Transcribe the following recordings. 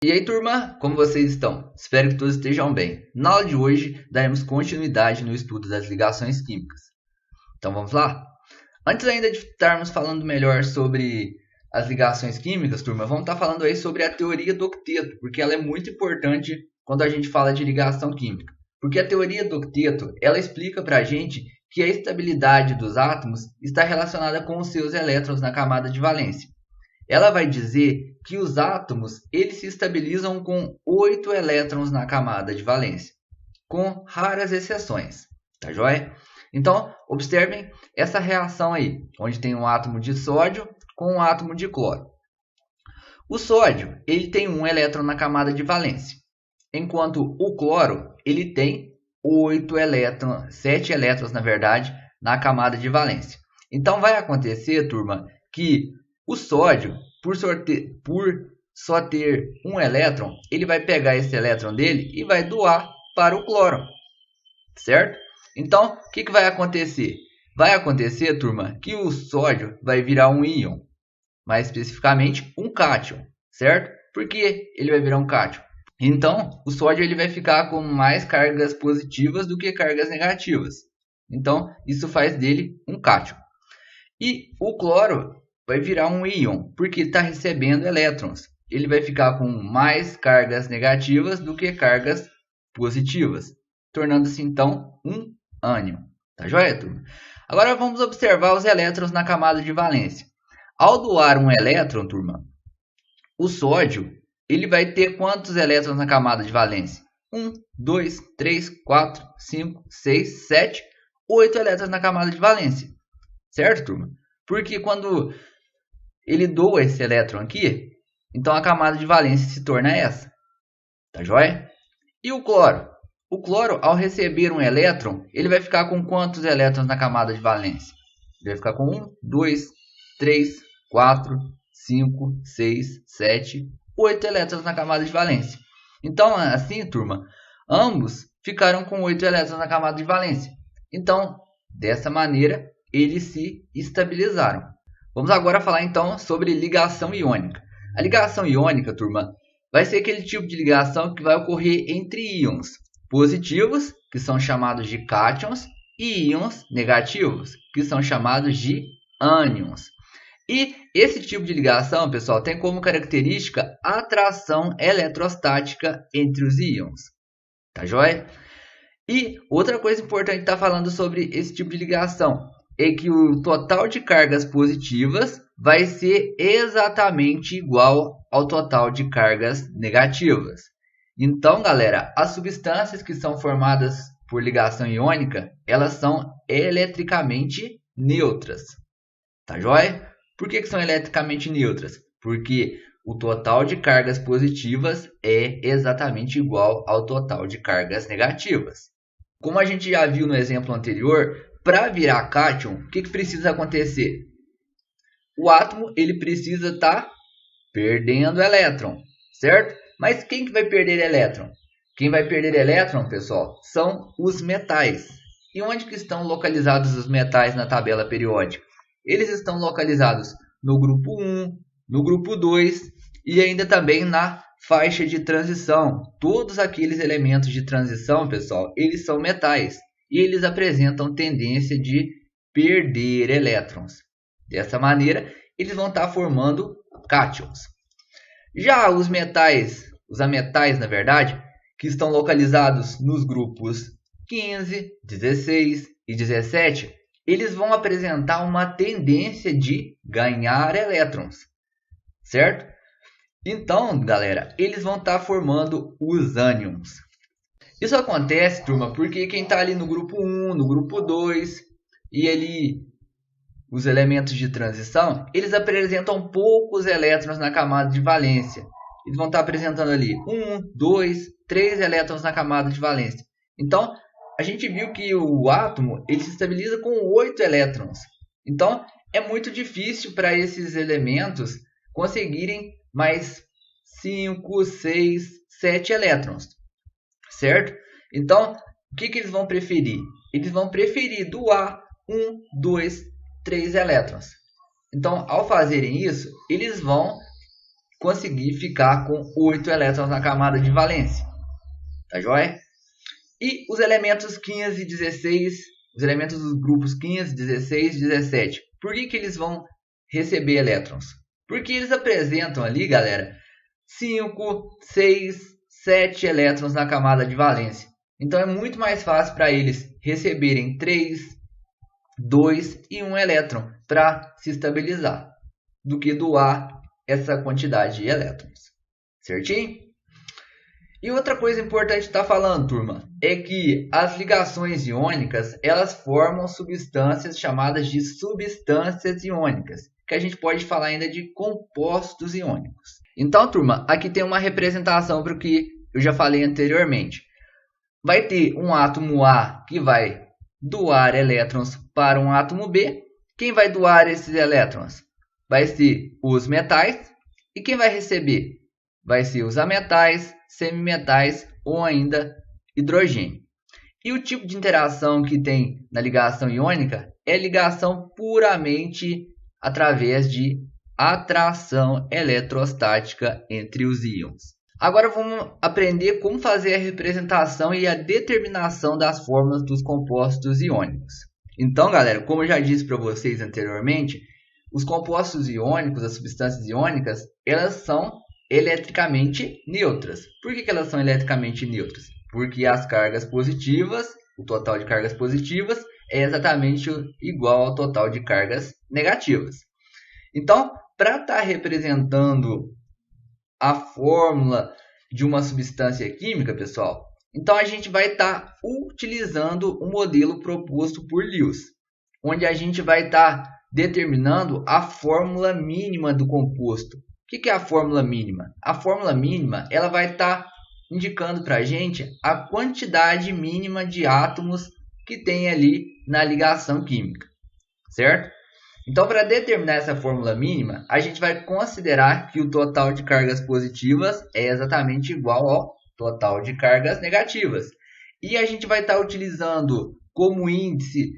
E aí, turma, como vocês estão? Espero que todos estejam bem. Na aula de hoje, daremos continuidade no estudo das ligações químicas. Então, vamos lá? Antes ainda de estarmos falando melhor sobre as ligações químicas, turma, vamos estar falando aí sobre a teoria do octeto, porque ela é muito importante quando a gente fala de ligação química. Porque a teoria do octeto, ela explica para a gente que a estabilidade dos átomos está relacionada com os seus elétrons na camada de valência. Ela vai dizer que os átomos eles se estabilizam com 8 elétrons na camada de valência, com raras exceções, tá joia? Então, observem essa reação aí, onde tem um átomo de sódio com um átomo de cloro. O sódio ele tem um elétron na camada de valência, enquanto o cloro ele tem 8 elétrons, 7 elétrons na verdade, na camada de valência. Então vai acontecer, turma, que o sódio, por só ter um elétron, ele vai pegar esse elétron dele e vai doar para o cloro, certo? Então, o que vai acontecer? Vai acontecer, turma, que o sódio vai virar um íon, mais especificamente um cátion, certo? Por que ele vai virar um cátion? Então, o sódio ele vai ficar com mais cargas positivas do que cargas negativas. Então, isso faz dele um cátion. E o cloro vai virar um íon, porque está recebendo elétrons. Ele vai ficar com mais cargas negativas do que cargas positivas, tornando-se então um ânion. Tá joia, turma? Agora vamos observar os elétrons na camada de valência. Ao doar um elétron, turma, o sódio ele vai ter quantos elétrons na camada de valência? 1, 2, 3, 4, 5, 6, 7, 8 elétrons na camada de valência. Certo, turma? Porque quando ele doa esse elétron aqui, então a camada de valência se torna essa. Tá joia? E o cloro? O cloro, ao receber um elétron, ele vai ficar com quantos elétrons na camada de valência? Ele vai ficar com 1, 2, 3, 4, 5, 6, 7, 8 elétrons na camada de valência. Então, assim, turma, ambos ficaram com 8 elétrons na camada de valência. Então, dessa maneira, eles se estabilizaram. Vamos agora falar então sobre ligação iônica. A ligação iônica, turma, vai ser aquele tipo de ligação que vai ocorrer entre íons positivos, que são chamados de cátions, e íons negativos, que são chamados de ânions. E esse tipo de ligação, pessoal, tem como característica a atração eletrostática entre os íons. Tá joia? E outra coisa importante estar falando sobre esse tipo de ligação é que o total de cargas positivas vai ser exatamente igual ao total de cargas negativas. Então, galera, as substâncias que são formadas por ligação iônica, elas são eletricamente neutras. Tá joia? Por que são eletricamente neutras? Porque o total de cargas positivas é exatamente igual ao total de cargas negativas. Como a gente já viu no exemplo anterior, para virar cátion, o que precisa acontecer? O átomo ele precisa estar perdendo elétron, certo? Mas quem que vai perder elétron? Quem vai perder elétron, pessoal, são os metais. E onde que estão localizados os metais na tabela periódica? Eles estão localizados no grupo 1, no grupo 2 e ainda também na faixa de transição. Todos aqueles elementos de transição, pessoal, eles são metais. E eles apresentam tendência de perder elétrons. Dessa maneira, eles vão estar formando cátions. Já os metais, os ametais, na verdade, que estão localizados nos grupos 15, 16 e 17, eles vão apresentar uma tendência de ganhar elétrons, certo? Então, galera, eles vão estar formando os ânions. Isso acontece, turma, porque quem está ali no grupo 1, no grupo 2 e ali os elementos de transição, eles apresentam poucos elétrons na camada de valência. Eles vão estar apresentando ali 1, 2, 3 elétrons na camada de valência. Então, a gente viu que o átomo ele se estabiliza com 8 elétrons. Então, é muito difícil para esses elementos conseguirem mais 5, 6, 7 elétrons. Certo? Então, o que eles vão preferir? Eles vão preferir doar 1, 2, 3 elétrons. Então, ao fazerem isso, eles vão conseguir ficar com 8 elétrons na camada de valência. Tá joia? E os elementos 15 e 16, os elementos dos grupos 15, 16 e 17, por que eles vão receber elétrons? Porque eles apresentam ali, galera, 5, 6, 7 elétrons na camada de valência. Então é muito mais fácil para eles receberem 3, 2 e 1 elétron para se estabilizar, do que doar essa quantidade de elétrons. Certinho? E outra coisa importante estar falando, turma, é que as ligações iônicas, elas formam substâncias chamadas de substâncias iônicas, que a gente pode falar ainda de compostos iônicos. Então, turma, aqui tem uma representação para o que eu já falei anteriormente. Vai ter um átomo A que vai doar elétrons para um átomo B. Quem vai doar esses elétrons? Vai ser os metais. E quem vai receber? Vai ser os ametais, semimetais ou ainda hidrogênio. E o tipo de interação que tem na ligação iônica é ligação puramente através de atração eletrostática entre os íons. Agora vamos aprender como fazer a representação e a determinação das fórmulas dos compostos iônicos. Então, galera, como eu já disse para vocês anteriormente, os compostos iônicos, as substâncias iônicas, elas são eletricamente neutras. Por que elas são eletricamente neutras? Porque as cargas positivas, o total de cargas positivas, é exatamente igual ao total de cargas negativas. Então, para estar representando a fórmula de uma substância química, pessoal, então a gente vai estar utilizando o modelo proposto por Lewis, onde a gente vai estar determinando a fórmula mínima do composto. O que é a fórmula mínima? A fórmula mínima ela vai estar indicando para a gente a quantidade mínima de átomos que tem ali na ligação química, certo? Então, para determinar essa fórmula mínima, a gente vai considerar que o total de cargas positivas é exatamente igual ao total de cargas negativas. E a gente vai estar utilizando como índice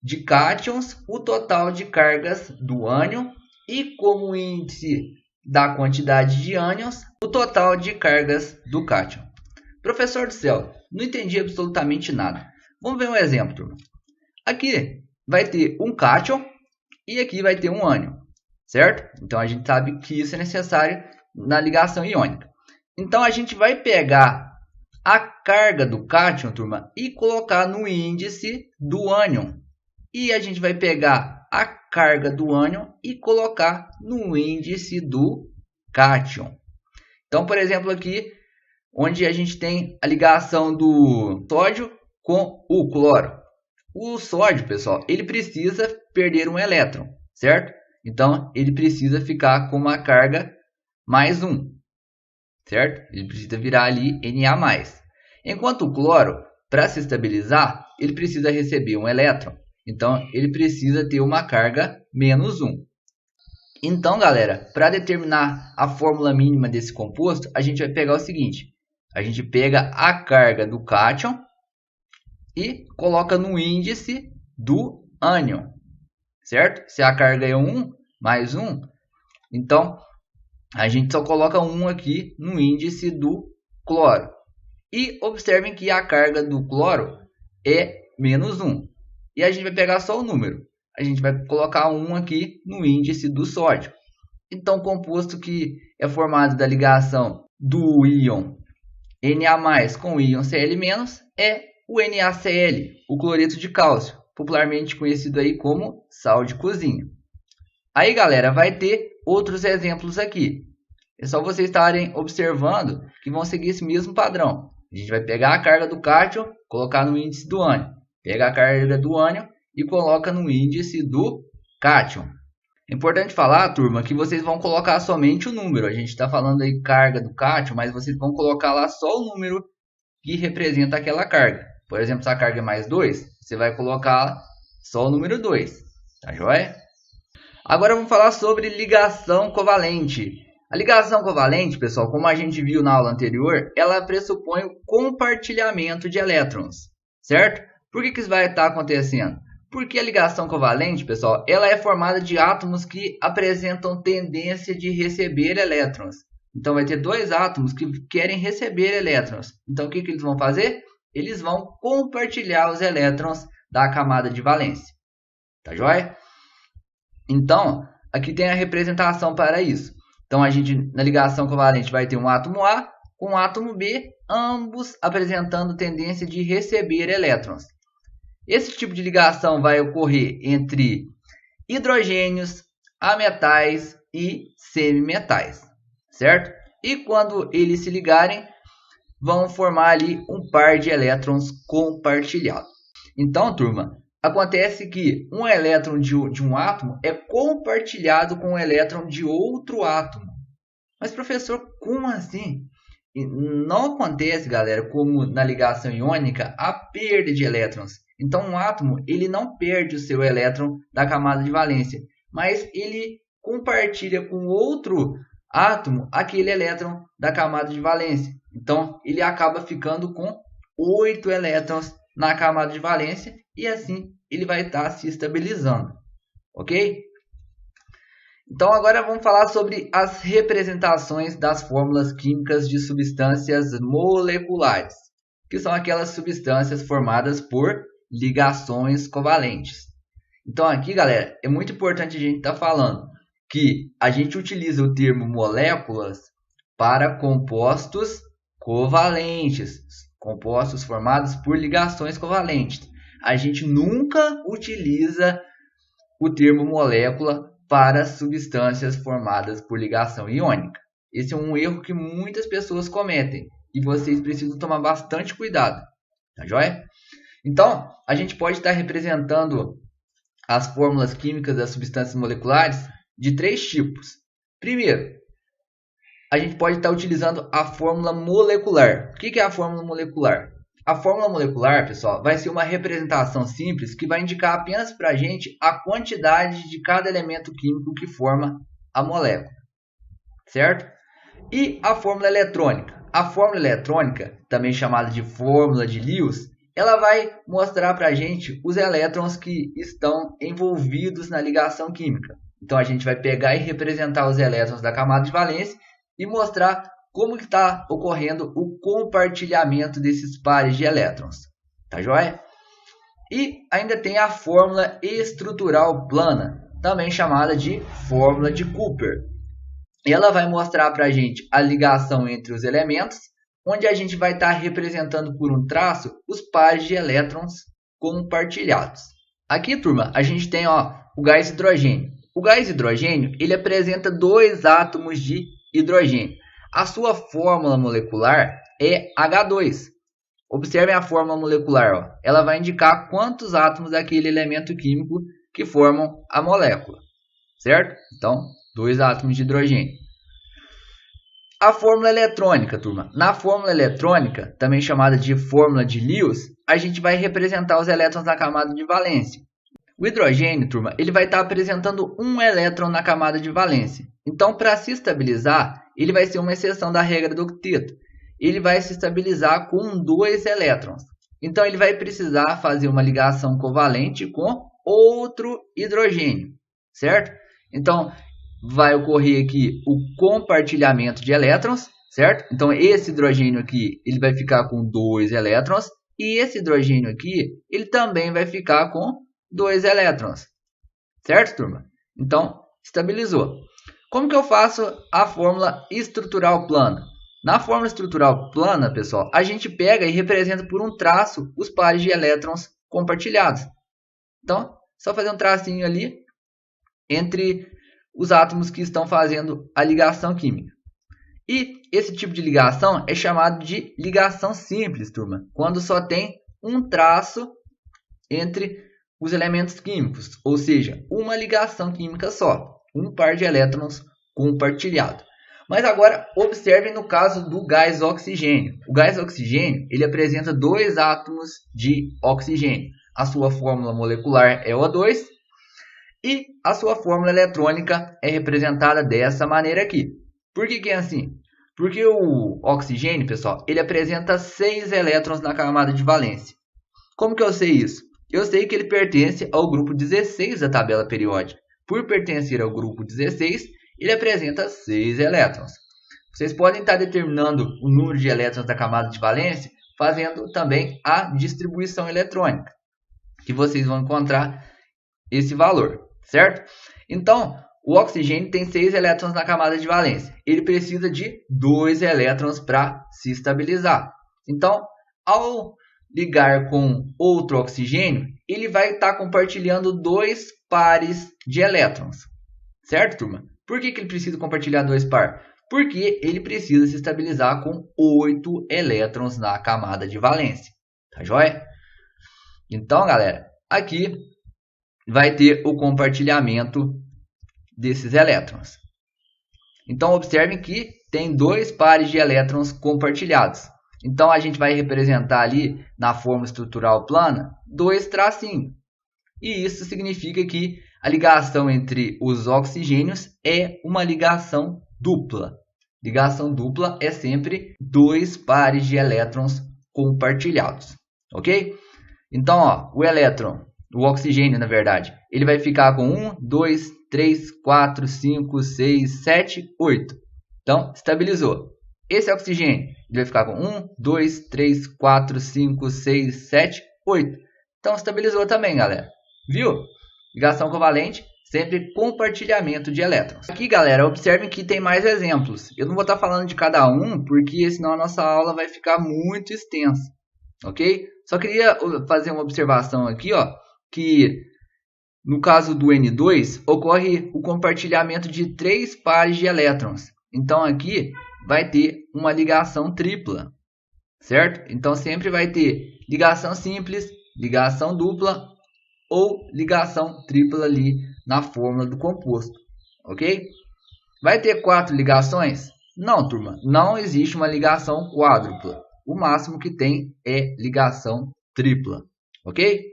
de cátions o total de cargas do ânion e como índice da quantidade de ânions o total de cargas do cátion. Professor do céu, não entendi absolutamente nada. Vamos ver um exemplo, turma. Aqui vai ter um cátion e aqui vai ter um ânion, certo? Então a gente sabe que isso é necessário na ligação iônica. Então a gente vai pegar a carga do cátion, turma, e colocar no índice do ânion. E a gente vai pegar a carga do ânion e colocar no índice do cátion. Então, por exemplo, aqui, onde a gente tem a ligação do sódio com o cloro. O sódio, pessoal, ele precisa perder um elétron, certo? Então, ele precisa ficar com uma carga mais 1, certo? Ele precisa virar ali Na+. Enquanto o cloro, para se estabilizar, ele precisa receber um elétron. Então, ele precisa ter uma carga menos 1. Então, galera, para determinar a fórmula mínima desse composto, a gente vai pegar o seguinte. A gente pega a carga do cátion e coloca no índice do ânion, certo? Se a carga é 1 mais 1, então a gente só coloca 1 aqui no índice do cloro. E observem que a carga do cloro é menos 1. E a gente vai pegar só o número. A gente vai colocar 1 aqui no índice do sódio. Então, o composto que é formado da ligação do íon Na+ com o íon Cl- é o NaCl, o cloreto de cálcio, popularmente conhecido aí como sal de cozinha. Aí, galera, vai ter outros exemplos aqui. É só vocês estarem observando que vão seguir esse mesmo padrão. A gente vai pegar a carga do cátion, colocar no índice do ânion. Pega a carga do ânion e coloca no índice do cátion. É importante falar, turma, que vocês vão colocar somente o número. A gente está falando aí carga do cátion, mas vocês vão colocar lá só o número que representa aquela carga. Por exemplo, se a carga é mais 2, você vai colocar só o número 2. Tá joia? Agora vamos falar sobre ligação covalente. A ligação covalente, pessoal, como a gente viu na aula anterior, ela pressupõe o compartilhamento de elétrons, certo? Por que isso vai estar acontecendo? Porque a ligação covalente, pessoal, ela é formada de átomos que apresentam tendência de receber elétrons. Então, vai ter dois átomos que querem receber elétrons. Então, o que eles vão fazer? Eles vão compartilhar os elétrons da camada de valência. Tá joia? Então, aqui tem a representação para isso. Então, a gente, na ligação covalente, vai ter um átomo A com um átomo B, ambos apresentando tendência de receber elétrons. Esse tipo de ligação vai ocorrer entre hidrogênios, ametais e semimetais, certo? E quando eles se ligarem, vão formar ali um par de elétrons compartilhados. Então, turma, acontece que um elétron de um átomo é compartilhado com um elétron de outro átomo. Mas, professor, como assim? Não acontece, galera, como na ligação iônica, a perda de elétrons. Então, um átomo ele não perde o seu elétron da camada de valência, mas ele compartilha com outro átomo aquele elétron da camada de valência. Então, ele acaba ficando com 8 elétrons na camada de valência e assim ele vai estar se estabilizando, ok? Então, agora vamos falar sobre as representações das fórmulas químicas de substâncias moleculares, que são aquelas substâncias formadas por ligações covalentes. Então, aqui, galera, é muito importante a gente estar falando que a gente utiliza o termo moléculas para compostos covalentes, compostos formados por ligações covalentes. A gente nunca utiliza o termo molécula para substâncias formadas por ligação iônica. Esse é um erro que muitas pessoas cometem e vocês precisam tomar bastante cuidado, tá joia? Então, a gente pode estar representando as fórmulas químicas das substâncias moleculares de 3 tipos. Primeiro, a gente pode estar utilizando a fórmula molecular. O que é a fórmula molecular? A fórmula molecular, pessoal, vai ser uma representação simples que vai indicar apenas para a gente a quantidade de cada elemento químico que forma a molécula, certo? E a fórmula eletrônica? A fórmula eletrônica, também chamada de fórmula de Lewis, ela vai mostrar para a gente os elétrons que estão envolvidos na ligação química. Então, a gente vai pegar e representar os elétrons da camada de valência e mostrar como está ocorrendo o compartilhamento desses pares de elétrons. Tá joia? E ainda tem a fórmula estrutural plana, também chamada de fórmula de Cooper. Ela vai mostrar para a gente a ligação entre os elementos, onde a gente vai estar representando por um traço os pares de elétrons compartilhados. Aqui, turma, a gente tem o gás hidrogênio. O gás hidrogênio ele apresenta 2 átomos de hidrogênio. A sua fórmula molecular é H2. Observem a fórmula molecular. Ela vai indicar quantos átomos daquele elemento químico que formam a molécula, certo? Então, 2 átomos de hidrogênio. A fórmula eletrônica, turma. Na fórmula eletrônica, também chamada de fórmula de Lewis, a gente vai representar os elétrons na camada de valência. O hidrogênio, turma, ele vai estar apresentando um elétron na camada de valência. Então, para se estabilizar, ele vai ser uma exceção da regra do octeto. Ele vai se estabilizar com 2 elétrons. Então, ele vai precisar fazer uma ligação covalente com outro hidrogênio, certo? Então, vai ocorrer aqui o compartilhamento de elétrons, certo? Então, esse hidrogênio aqui, ele vai ficar com 2 elétrons. E esse hidrogênio aqui, ele também vai ficar com 2 elétrons, certo, turma? Então, estabilizou. Como que eu faço a fórmula estrutural plana? Na fórmula estrutural plana, pessoal, a gente pega e representa por um traço os pares de elétrons compartilhados. Então, só fazer um tracinho ali entre os átomos que estão fazendo a ligação química. E esse tipo de ligação é chamado de ligação simples, turma, quando só tem um traço entre os elementos químicos, ou seja, uma ligação química só, um par de elétrons compartilhado. Mas agora observem no caso do gás oxigênio. O gás oxigênio ele apresenta 2 átomos de oxigênio. A sua fórmula molecular é O2 e a sua fórmula eletrônica é representada dessa maneira aqui. Por que é assim? Porque o oxigênio, pessoal, ele apresenta 6 elétrons na camada de valência. Como que eu sei isso? Eu sei que ele pertence ao grupo 16 da tabela periódica. Por pertencer ao grupo 16, ele apresenta 6 elétrons. Vocês podem estar determinando o número de elétrons da camada de valência fazendo também a distribuição eletrônica, que vocês vão encontrar esse valor, certo? Então, o oxigênio tem 6 elétrons na camada de valência. Ele precisa de 2 elétrons para se estabilizar. Então, ao ligar com outro oxigênio, ele vai estar compartilhando 2 pares de elétrons. Certo, turma? Por que ele precisa compartilhar 2 pares? Porque ele precisa se estabilizar com 8 elétrons na camada de valência. Tá joia? Então, galera, aqui vai ter o compartilhamento desses elétrons. Então, observem que tem 2 pares de elétrons compartilhados. Então, a gente vai representar ali, na fórmula estrutural plana, 2 tracinhos. E isso significa que a ligação entre os oxigênios é uma ligação dupla. Ligação dupla é sempre 2 pares de elétrons compartilhados. Ok? Então, ó, o oxigênio, na verdade, ele vai ficar com 1, 2, 3, 4, 5, 6, 7, 8. Então, estabilizou. Esse oxigênio ele vai ficar com 1, 2, 3, 4, 5, 6, 7, 8. Então, estabilizou também, galera. Viu? Ligação covalente, sempre compartilhamento de elétrons. Aqui, galera, observem que tem mais exemplos. Eu não vou estar falando de cada um, porque senão a nossa aula vai ficar muito extensa. Ok? Só queria fazer uma observação aqui, ó, que no caso do N2, ocorre o compartilhamento de 3 pares de elétrons. Então, aqui vai ter uma ligação tripla, certo? Então, sempre vai ter ligação simples, ligação dupla ou ligação tripla ali na fórmula do composto, ok? Vai ter 4 ligações? Não, turma, não existe uma ligação quádrupla. O máximo que tem é ligação tripla, ok?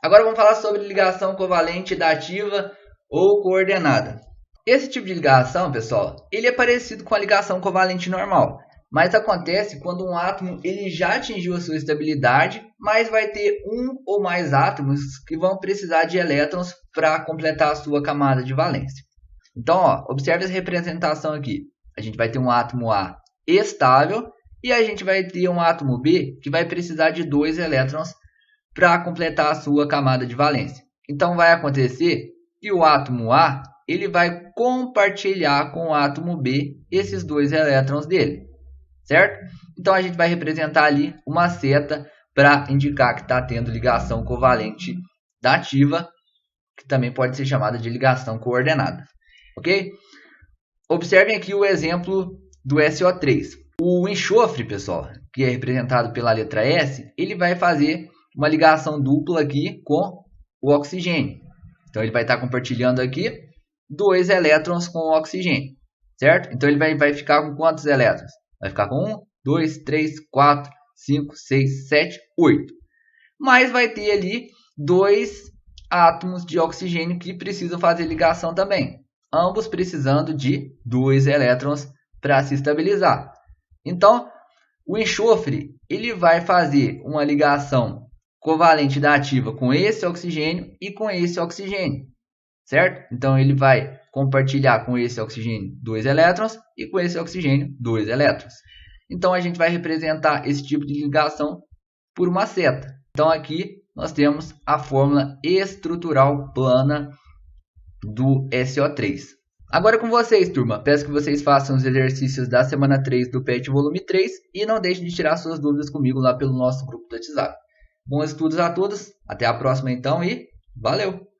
Agora vamos falar sobre ligação covalente dativa ou coordenada. Esse tipo de ligação, pessoal, ele é parecido com a ligação covalente normal, mas acontece quando um átomo ele já atingiu a sua estabilidade, mas vai ter um ou mais átomos que vão precisar de elétrons para completar a sua camada de valência. Então, ó, observe essa representação aqui. A gente vai ter um átomo A estável e a gente vai ter um átomo B que vai precisar de 2 elétrons para completar a sua camada de valência. Então, vai acontecer que o átomo A ele vai compartilhar com o átomo B esses 2 elétrons dele, certo? Então, a gente vai representar ali uma seta para indicar que está tendo ligação covalente dativa, que também pode ser chamada de ligação coordenada, ok? Observem aqui o exemplo do SO3. O enxofre, pessoal, que é representado pela letra S, ele vai fazer uma ligação dupla aqui com o oxigênio. Então, ele vai estar compartilhando aqui 2 elétrons com o oxigênio, certo? Então, ele vai ficar com quantos elétrons? Vai ficar com 1, 2, 3, 4, 5, 6, 7, 8. Mas vai ter ali 2 átomos de oxigênio que precisam fazer ligação também. Ambos precisando de 2 elétrons para se estabilizar. Então, o enxofre ele vai fazer uma ligação covalente dativa com esse oxigênio e com esse oxigênio, certo? Então, ele vai compartilhar com esse oxigênio 2 elétrons e com esse oxigênio 2 elétrons. Então, a gente vai representar esse tipo de ligação por uma seta. Então, aqui nós temos a fórmula estrutural plana do SO3. Agora com vocês, turma. Peço que vocês façam os exercícios da semana 3 do PET volume 3 e não deixem de tirar suas dúvidas comigo lá pelo nosso grupo do WhatsApp. Bons estudos a todos. Até a próxima então e valeu!